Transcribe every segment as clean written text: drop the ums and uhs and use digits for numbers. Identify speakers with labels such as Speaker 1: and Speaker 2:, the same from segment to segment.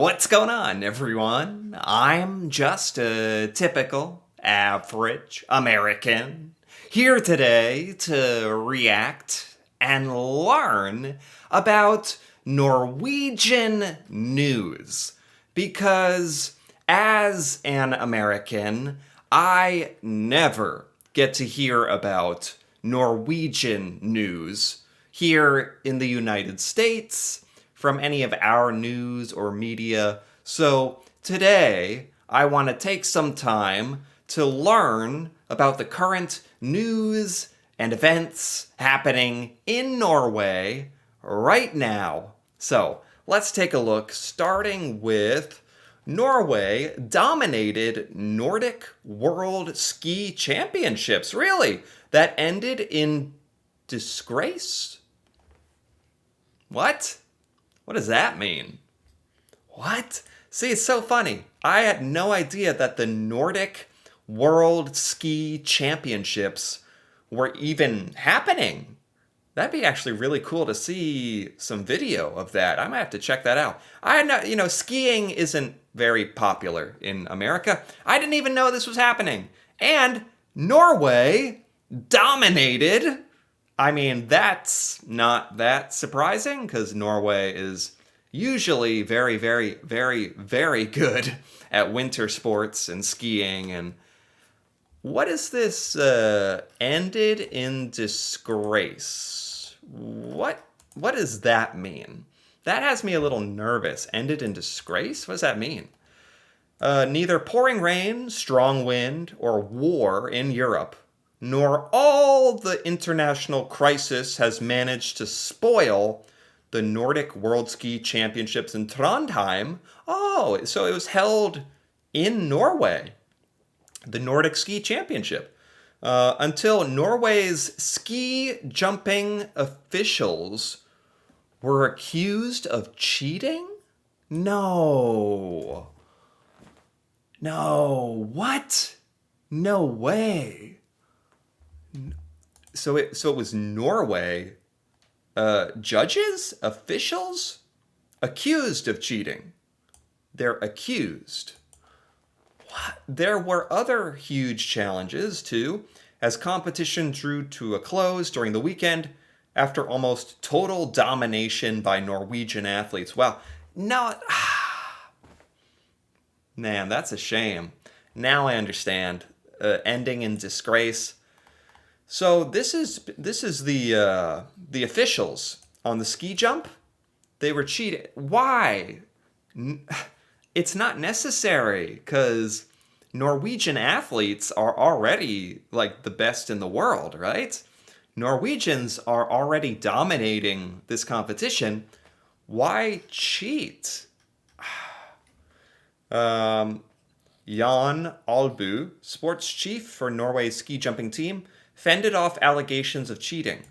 Speaker 1: What's going on, everyone? I'm just a typical, average American here today to react and learn about Norwegian news. Because as an American, I never get to hear about Norwegian news here in the United States from any of our news or media. So today, I want to take some time to learn about the current news and events happening in Norway right now. So let's take a look, starting with Norway dominated Nordic World Ski Championships. Really? That ended in disgrace? What? What does that mean? What? See, it's so funny. I had no idea that the Nordic World Ski Championships were even happening. That'd be actually really cool to see some video of that. I might have to check that out. I had not, skiing isn't very popular in America. I didn't even know this was happening. And Norway dominated. I mean, that's not that surprising because Norway is usually very, very, very, very good at winter sports and skiing. And what is this ended in disgrace? What does that mean? That has me a little nervous. Ended in disgrace? What does that mean? Neither pouring rain, strong wind, or war in Europe nor all the international crisis has managed to spoil the Nordic World Ski Championships in Trondheim. Oh, so it was held in Norway, the Nordic Ski Championship, until Norway's ski jumping officials were accused of cheating? No. No. What? No way. So it was Norway judges, officials accused of cheating. They're accused. What? There were other huge challenges too, as competition drew to a close during the weekend after almost total domination by Norwegian athletes. Wow. No, man, that's a shame. Now I understand. Ending in disgrace. So this is the officials on the ski jump. They were cheating. Why? It's not necessary because Norwegian athletes are already like the best in the world, right? Norwegians are already dominating this competition. Why cheat? Jan Albu, sports chief for Norway's ski jumping team, fended off allegations of cheating.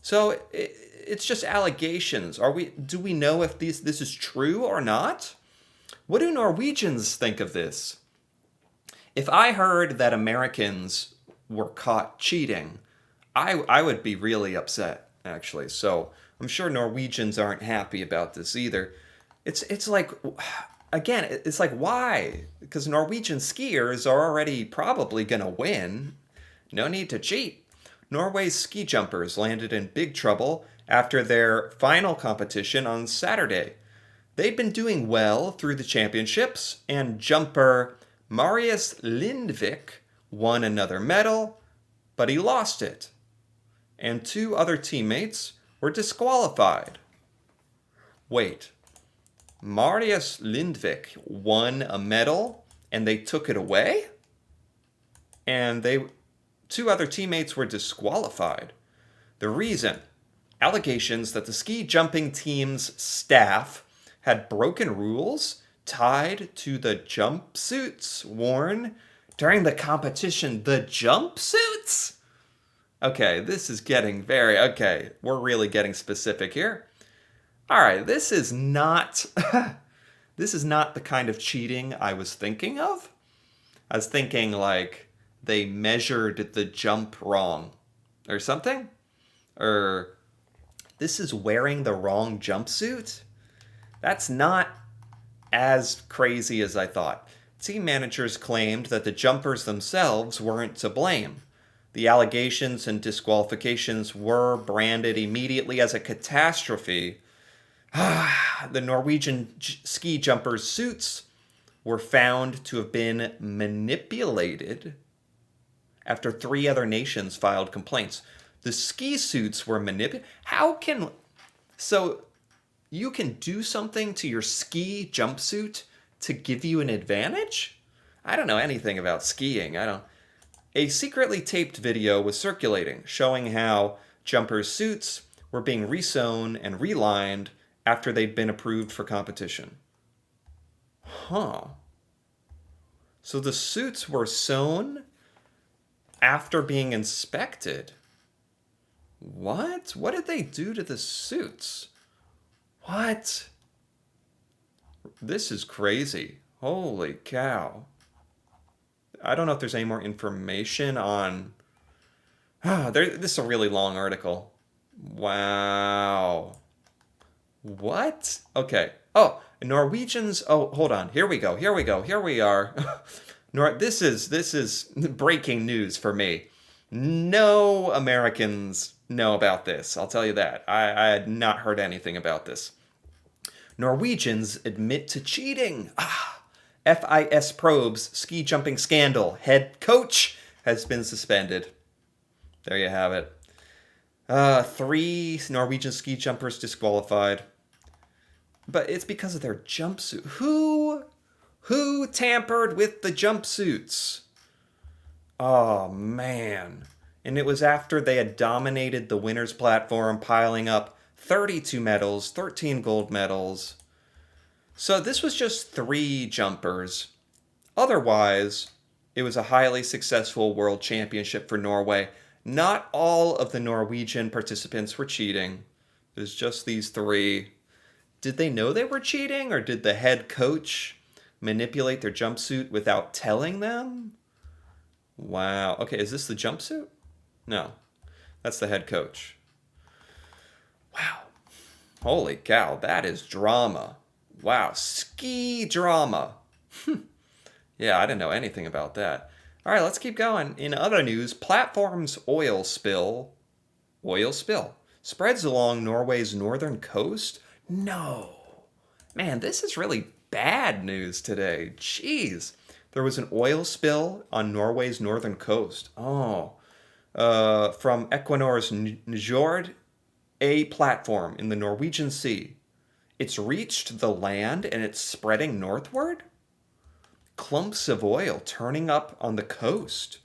Speaker 1: So it's just allegations. Do we know if this is true or not? What do Norwegians think of this? If I heard that Americans were caught cheating, I would be really upset, actually. So I'm sure Norwegians aren't happy about this either. It's like, again, it's like, why? Because Norwegian skiers are already probably going to win. No need to cheat. Norway's ski jumpers landed in big trouble after their final competition on Saturday. They'd been doing well through the championships, and jumper Marius Lindvik won another medal, but he lost it. And two other teammates were disqualified. Wait, Marius Lindvik won a medal and they took it away? And two other teammates were disqualified. The reason? Allegations that the ski jumping team's staff had broken rules tied to the jumpsuits worn during the competition. The jumpsuits? Okay, this is getting okay, we're really getting specific here. All right, this is not this is not the kind of cheating I was thinking of. I was thinking like they measured the jump wrong or something. Or this is wearing the wrong jumpsuit. That's not as crazy as I thought. Team managers claimed that the jumpers themselves weren't to blame. The allegations and disqualifications were branded immediately as a catastrophe. The Norwegian ski jumpers' suits were found to have been manipulated after 3 other nations filed complaints. The ski suits were manipulated. How can. So you can do something to your ski jumpsuit to give you an advantage? I don't know anything about skiing. I don't. A secretly taped video was circulating showing how jumpers' suits were being resewn and relined after they'd been approved for competition. Huh. So the suits were sewn after being inspected. What? What did they do to the suits? What? This is crazy. Holy cow. I don't know if there's any more information on. This is a really long article. Wow. What? Okay. Oh, Norwegians. Oh, hold on. Here we go. Here we go. Here we are. This is breaking news for me. No Americans know about this. I'll tell you that. I had not heard anything about this. Norwegians admit to cheating. FIS probes ski jumping scandal. Head coach has been suspended. There you have it. 3 Norwegian ski jumpers disqualified. But it's because of their jumpsuit. Who tampered with the jumpsuits? Oh, man. And it was after they had dominated the winners platform, piling up 32 medals, 13 gold medals. So this was just 3 jumpers. Otherwise, it was a highly successful world championship for Norway. Not all of the Norwegian participants were cheating. It was just these 3. Did they know they were cheating, or did the head coach manipulate their jumpsuit without telling them? Wow. Okay, is this the jumpsuit? No. That's the head coach. Wow. Holy cow, that is drama. Wow, ski drama. Yeah, I didn't know anything about that. All right, let's keep going. In other news, platform's oil spill spreads along Norway's northern coast. No. Man, this is really bad news today. Jeez. There was an oil spill on Norway's northern coast. Oh. From Equinor's Njord A platform in the Norwegian Sea. It's reached the land and it's spreading northward? Clumps of oil turning up on the coast,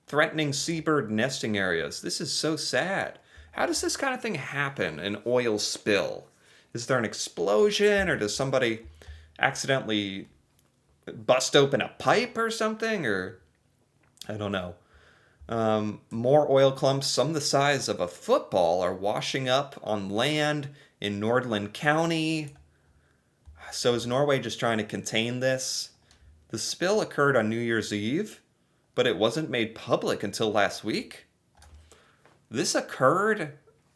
Speaker 1: threatening seabird nesting areas. This is so sad. How does this kind of thing happen, an oil spill? Is there an explosion, or does somebody accidentally bust open a pipe or something? Or I don't know. More oil clumps, some the size of a football, are washing up on land in Nordland County. So is Norway just trying to contain this? The spill occurred on New Year's Eve, but it wasn't made public until last week. This occurred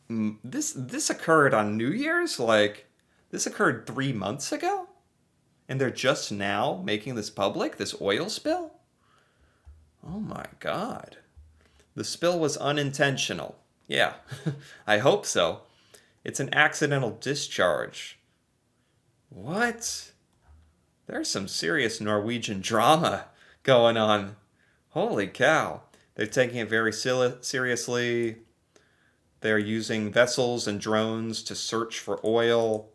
Speaker 1: on New Year's? Like, this occurred 3 months ago? And they're just now making this public, this oil spill? Oh my God. The spill was unintentional. Yeah, I hope so. It's an accidental discharge. What? There's some serious Norwegian drama going on. Holy cow. They're taking it very seriously. They're using vessels and drones to search for oil.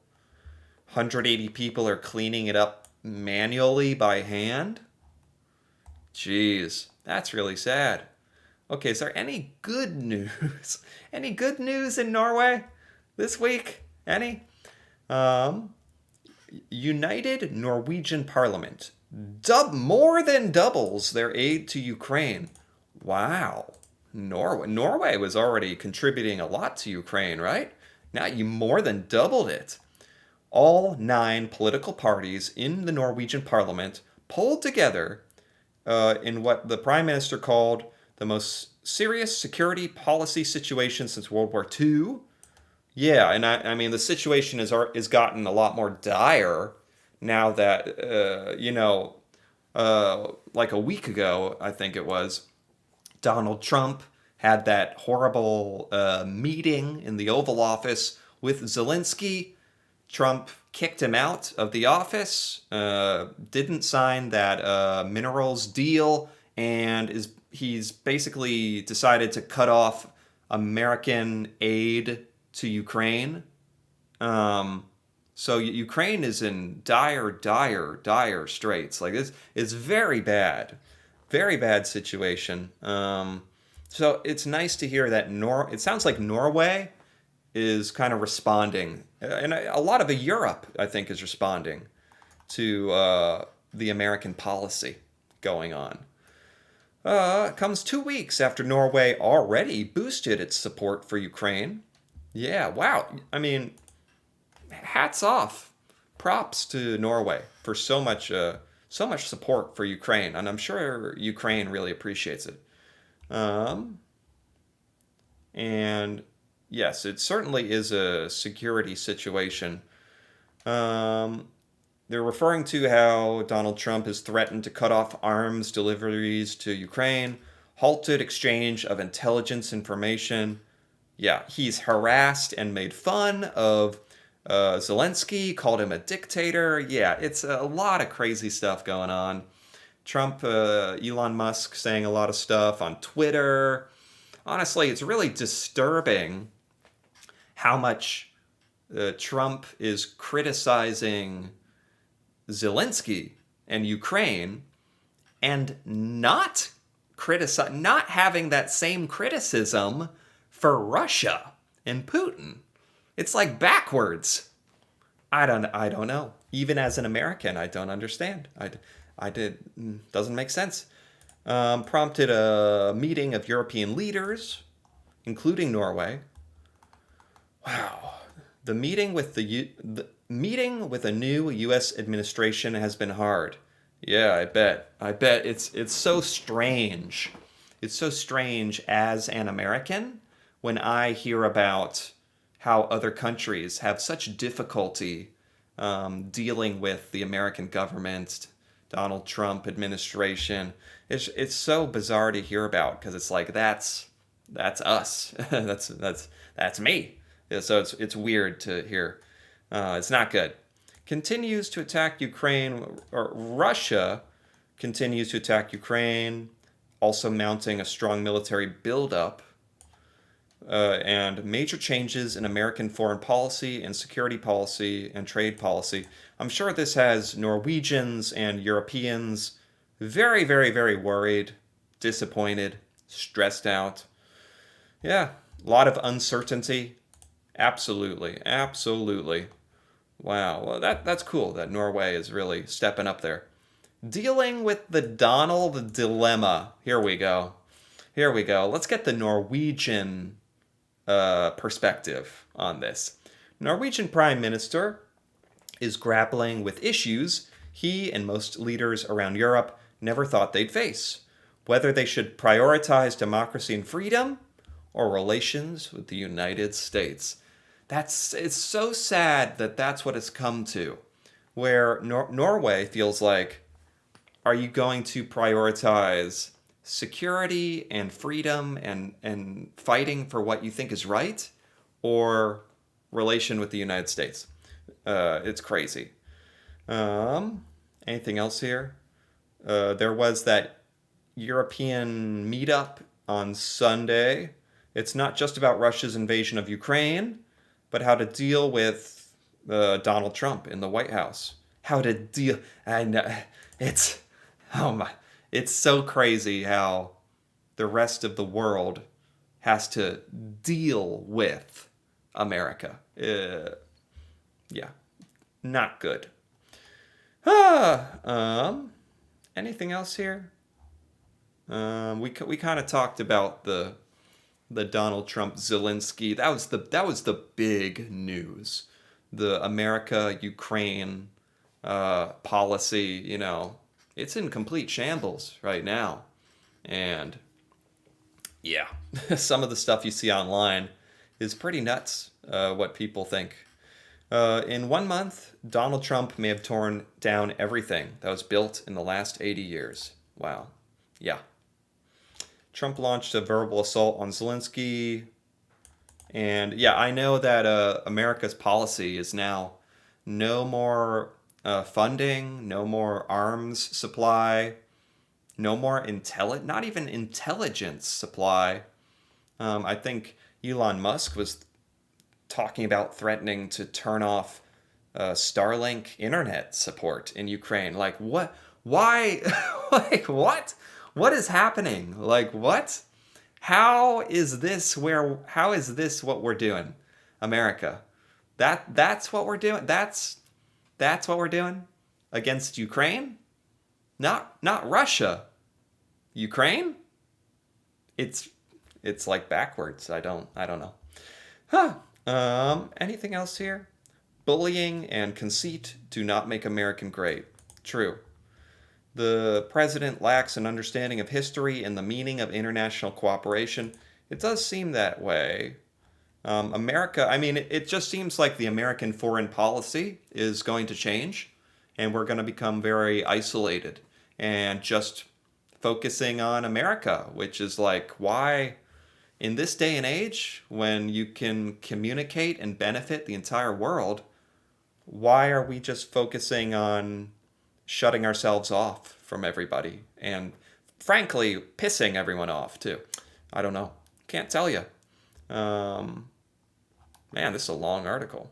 Speaker 1: 180 people are cleaning it up manually by hand. Jeez, that's really sad. Okay, is there any good news? Any good news in Norway this week? Any? United Norwegian Parliament more than doubles their aid to Ukraine. Wow. Norway was already contributing a lot to Ukraine, right? Now you more than doubled it. All 9 political parties in the Norwegian Parliament pulled together in what the Prime Minister called the most serious security policy situation since World War II. Yeah, and I mean, the situation has gotten a lot more dire now that like a week ago, I think it was, Donald Trump had that horrible meeting in the Oval Office with Zelensky. Trump kicked him out of the office, didn't sign that minerals deal, and he's basically decided to cut off American aid to Ukraine. Um, so Ukraine is in dire, dire, dire straits. Like this is very bad situation. So it's nice to hear that It sounds like Norway is kind of responding, and a lot of Europe, I think, is responding to the American policy going on. Comes 2 weeks after Norway already boosted its support for Ukraine. Yeah, wow. I mean, hats off, props to Norway for so much support for Ukraine, and I'm sure Ukraine really appreciates it. Um, and yes, it certainly is a security situation. Um, they're referring to how Donald Trump has threatened to cut off arms deliveries to Ukraine, halted exchange of intelligence information. Yeah, he's harassed and made fun of Zelensky, called him a dictator. Yeah, it's a lot of crazy stuff going on. Trump, Elon Musk saying a lot of stuff on Twitter. Honestly, it's really disturbing how much Trump is criticizing Zelensky and Ukraine and not having that same criticism for Russia and Putin. It's like backwards. I don't know. Even as an American, I don't understand. I did doesn't make sense. Prompted a meeting of European leaders, including Norway. Wow. The meeting with a new U.S. administration has been hard. Yeah, I bet. I bet it's so strange. It's so strange as an American when I hear about how other countries have such difficulty dealing with the American government, Donald Trump administration. It's so bizarre to hear about because it's like that's us. That's me. Yeah, so it's weird to hear. It's not good. Continues to attack Ukraine, or Russia continues to attack Ukraine, also mounting a strong military buildup, and major changes in American foreign policy and security policy and trade policy. I'm sure this has Norwegians and Europeans very, very, very worried, disappointed, stressed out. Yeah, a lot of uncertainty. Absolutely, absolutely. Wow, well that's cool that Norway is really stepping up there. Dealing with the Donald dilemma. Here we go. Here we go. Let's get the Norwegian perspective on this. Norwegian Prime Minister is grappling with issues he and most leaders around Europe never thought they'd face. Whether they should prioritize democracy and freedom or relations with the United States. It's so sad that that's what it's come to, where Norway feels like, are you going to prioritize security and freedom and fighting for what you think is right, or relation with the United States? It's crazy. Anything else here? There was that European meetup on Sunday. It's not just about Russia's invasion of Ukraine, but how to deal with Donald Trump in the White House. How to deal. And it's, oh my, it's so crazy how the rest of the world has to deal with America. Yeah, not good. Anything else here? We kind of talked about the Donald Trump Zelensky. That was the big news. The America Ukraine policy. It's in complete shambles right now, and yeah, some of the stuff you see online is pretty nuts. What people think. In 1 month, Donald Trump may have torn down everything that was built in the last 80 years. Wow. Yeah. Trump launched a verbal assault on Zelensky. And yeah, I know that America's policy is now no more funding, no more arms supply, no more not even intelligence supply. I think Elon Musk was talking about threatening to turn off Starlink internet support in Ukraine. Like, what? Why? Like, what? What is happening? Like, what? How is this what we're doing? America. That's what we're doing. That's what we're doing against Ukraine? Not Russia. Ukraine? It's it's like backwards. I don't know. Huh. Anything else here? Bullying and conceit do not make American great. True. The president lacks an understanding of history and the meaning of international cooperation. It does seem that way. America, I mean, it just seems like the American foreign policy is going to change, and we're going to become very isolated and just focusing on America, which is like, why, in this day and age, when you can communicate and benefit the entire world, why are we just focusing on shutting ourselves off from everybody and frankly pissing everyone off too? I don't know. Can't tell you. Man, this is a long article.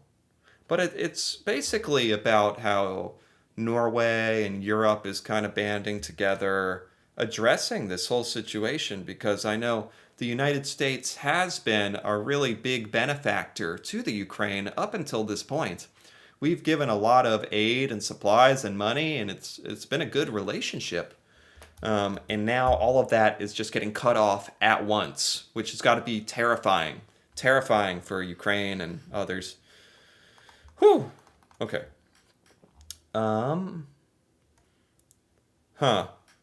Speaker 1: But it's basically about how Norway and Europe is kind of banding together, addressing this whole situation, because I know the United States has been a really big benefactor to the Ukraine up until this point. We've given a lot of aid and supplies and money, and it's been a good relationship. And now all of that is just getting cut off at once, which has got to be terrifying. Terrifying for Ukraine and others. Whew. Okay.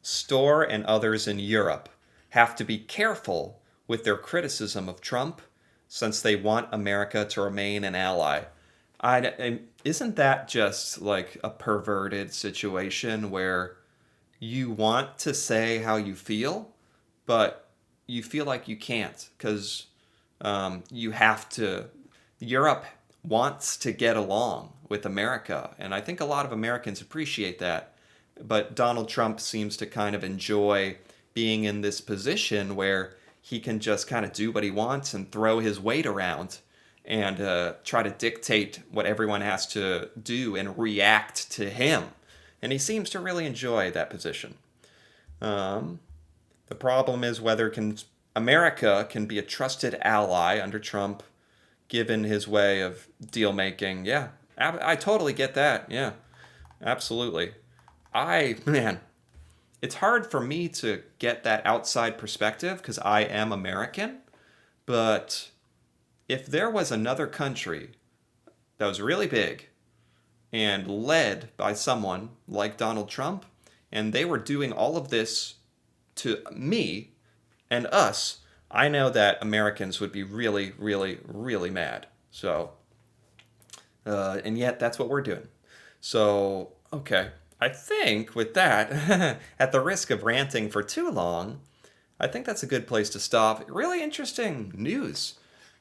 Speaker 1: Store and others in Europe have to be careful with their criticism of Trump since they want America to remain an ally. Isn't that just like a perverted situation where you want to say how you feel, but you feel like you can't because you have to. Europe wants to get along with America, and I think a lot of Americans appreciate that. But Donald Trump seems to kind of enjoy being in this position where he can just kind of do what he wants and throw his weight around and try to dictate what everyone has to do and react to him. And he seems to really enjoy that position. The problem is whether America can be a trusted ally under Trump, given his way of deal making. Yeah, I totally get that. Yeah, absolutely. Man, it's hard for me to get that outside perspective because I am American. But if there was another country that was really big and led by someone like Donald Trump, and they were doing all of this to me and us, I know that Americans would be really, really, really mad. So, and yet that's what we're doing. So, okay. I think with that, at the risk of ranting for too long, I think that's a good place to stop. Really interesting news.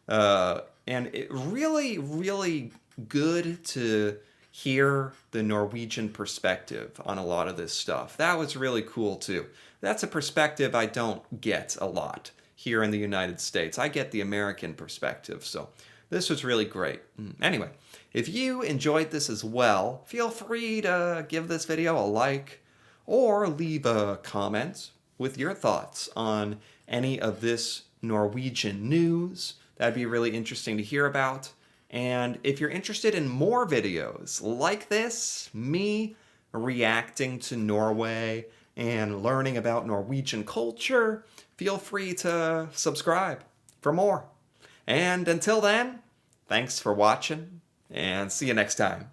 Speaker 1: And it really, really good to hear the Norwegian perspective on a lot of this stuff. That was really cool too. That's a perspective I don't get a lot here in the United States. I get the American perspective, so this was really great. Anyway, if you enjoyed this as well, feel free to give this video a like or leave a comment with your thoughts on any of this Norwegian news. That'd be really interesting to hear about. And if you're interested in more videos like this, me reacting to Norway and learning about Norwegian culture, feel free to subscribe for more. And until then, thanks for watching, and see you next time.